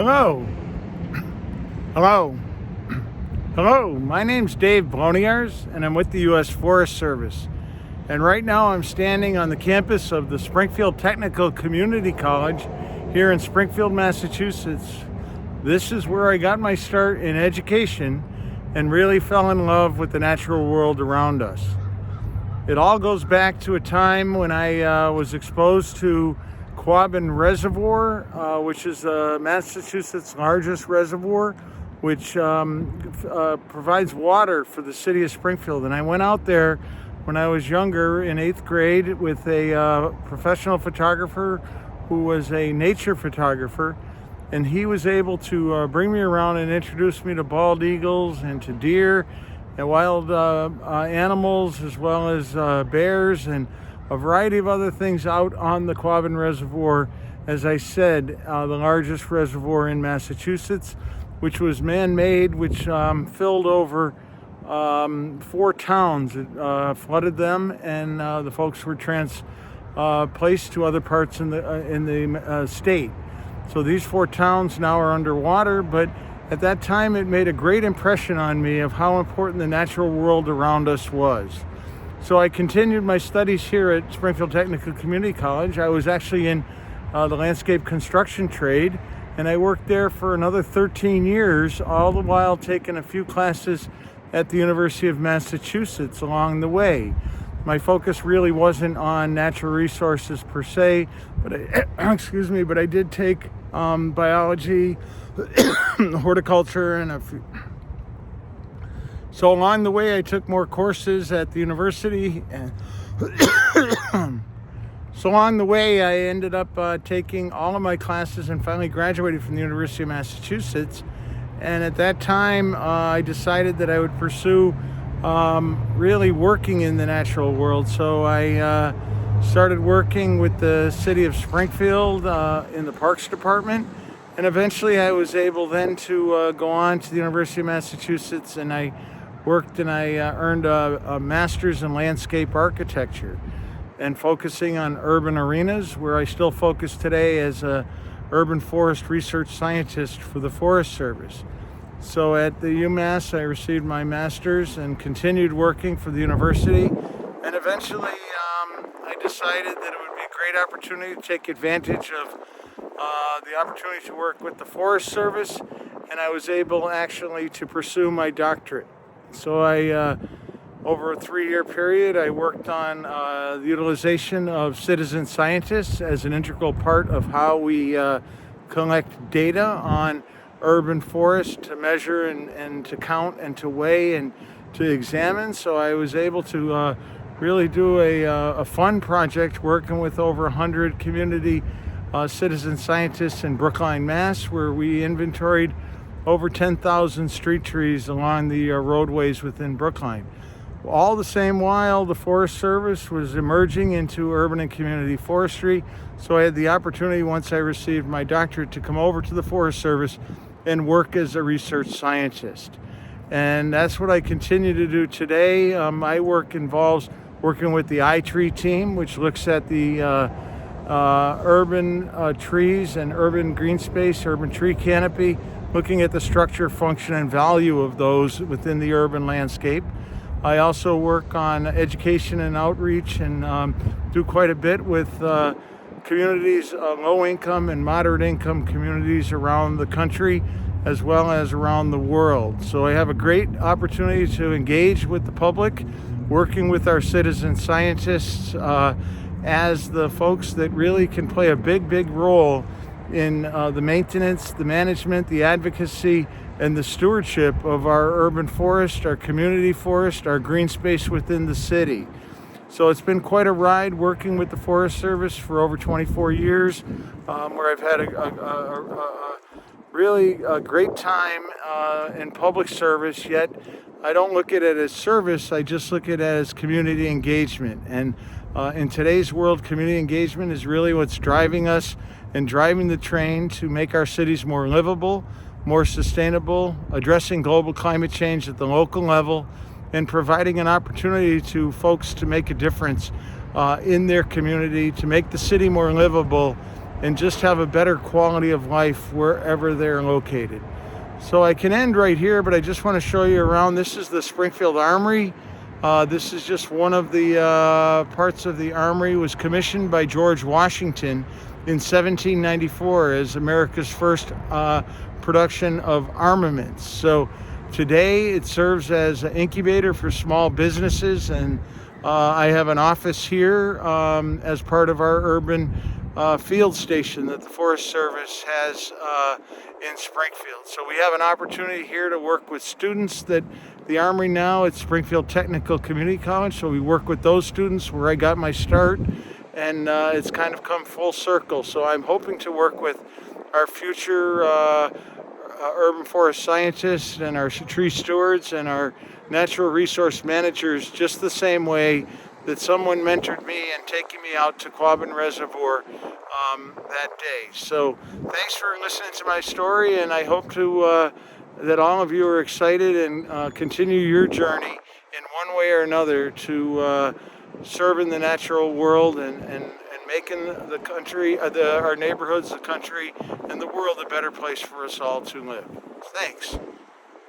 Hello. Hello. Hello. My name's Dave Bloniers, and I'm with the U.S. Forest Service. And right now I'm standing on the campus of the Springfield Technical Community College here in Springfield, Massachusetts. This is where I got my start in education and really fell in love with the natural world around us. It all goes back to a time when I was exposed to Quabbin Reservoir, which is Massachusetts' largest reservoir, which provides water for the city of Springfield. And I went out there when I was younger in 8th grade with a professional photographer who was a nature photographer, and he was able to bring me around and introduce me to bald eagles and to deer and wild animals, as well as bears and a variety of other things out on the Quabbin Reservoir. As I said, the largest reservoir in Massachusetts, which was man-made, which filled over 4 towns. It flooded them, and the folks were placed to other parts in the state. So these 4 towns now are underwater, but at that time it made a great impression on me of how important the natural world around us was. So I continued my studies here at Springfield Technical Community College. I was actually in the landscape construction trade, and I worked there for another 13 years, all the while taking a few classes at the University of Massachusetts along the way. My focus really wasn't on natural resources per se, but I did take biology, horticulture, and a few. So along the way, I took more courses at the university. So along the way, I ended up taking all of my classes and finally graduated from the University of Massachusetts. And at that time, I decided that I would pursue really working in the natural world. So I started working with the city of Springfield in the Parks Department. And eventually I was able then to go on to the University of Massachusetts, and I worked and I earned a master's in landscape architecture and focusing on urban arenas, where I still focus today as a urban forest research scientist for the Forest Service. So at the UMass, I received my master's and continued working for the university. And eventually I decided that it would be a great opportunity to take advantage of the opportunity to work with the Forest Service, and I was able actually to pursue my doctorate. So I, over a 3-year period, I worked on the utilization of citizen scientists as an integral part of how we collect data on urban forest to measure and to count and to weigh and to examine. So I was able to really do a fun project working with over 100 community citizen scientists in Brookline, Mass, where we inventoried over 10,000 street trees along the roadways within Brookline. All the same while the Forest Service was emerging into urban and community forestry. So I had the opportunity, once I received my doctorate, to come over to the Forest Service and work as a research scientist. And that's what I continue to do today. My work involves working with the iTree team, which looks at the urban trees and urban green space, urban tree canopy, looking at the structure, function, and value of those within the urban landscape. I also work on education and outreach and do quite a bit with communities, low income and moderate income communities around the country, as well as around the world. So I have a great opportunity to engage with the public, working with our citizen scientists as the folks that really can play a big role in the maintenance, the management, the advocacy, and the stewardship of our urban forest, our community forest, our green space within the city. So it's been quite a ride working with the Forest Service for over 24 years, where I've had a really great time in public service, yet I don't look at it as service, I just look at it as community engagement. And in today's world, community engagement is really what's driving us and driving the train to make our cities more livable, more sustainable, addressing global climate change at the local level, and providing an opportunity to folks to make a difference in their community, to make the city more livable, and just have a better quality of life wherever they're located. So I can end right here, but I just want to show you around. This is the Springfield Armory. This is just one of the parts of the armory. It was commissioned by George Washington in 1794 as America's first production of armaments. So today it serves as an incubator for small businesses, and I have an office here as part of our urban field station that the Forest Service has in Springfield. So we have an opportunity here to work with students that the Armory now at Springfield Technical Community College. So we work with those students where I got my start, and it's kind of come full circle. So I'm hoping to work with our future urban forest scientists and our tree stewards and our natural resource managers just the same way that someone mentored me and taking me out to Quabbin Reservoir that day. So thanks for listening to my story, and I hope to that all of you are excited and continue your journey in one way or another to serving the natural world and making the country, our neighborhoods, the country, and the world a better place for us all to live. Thanks.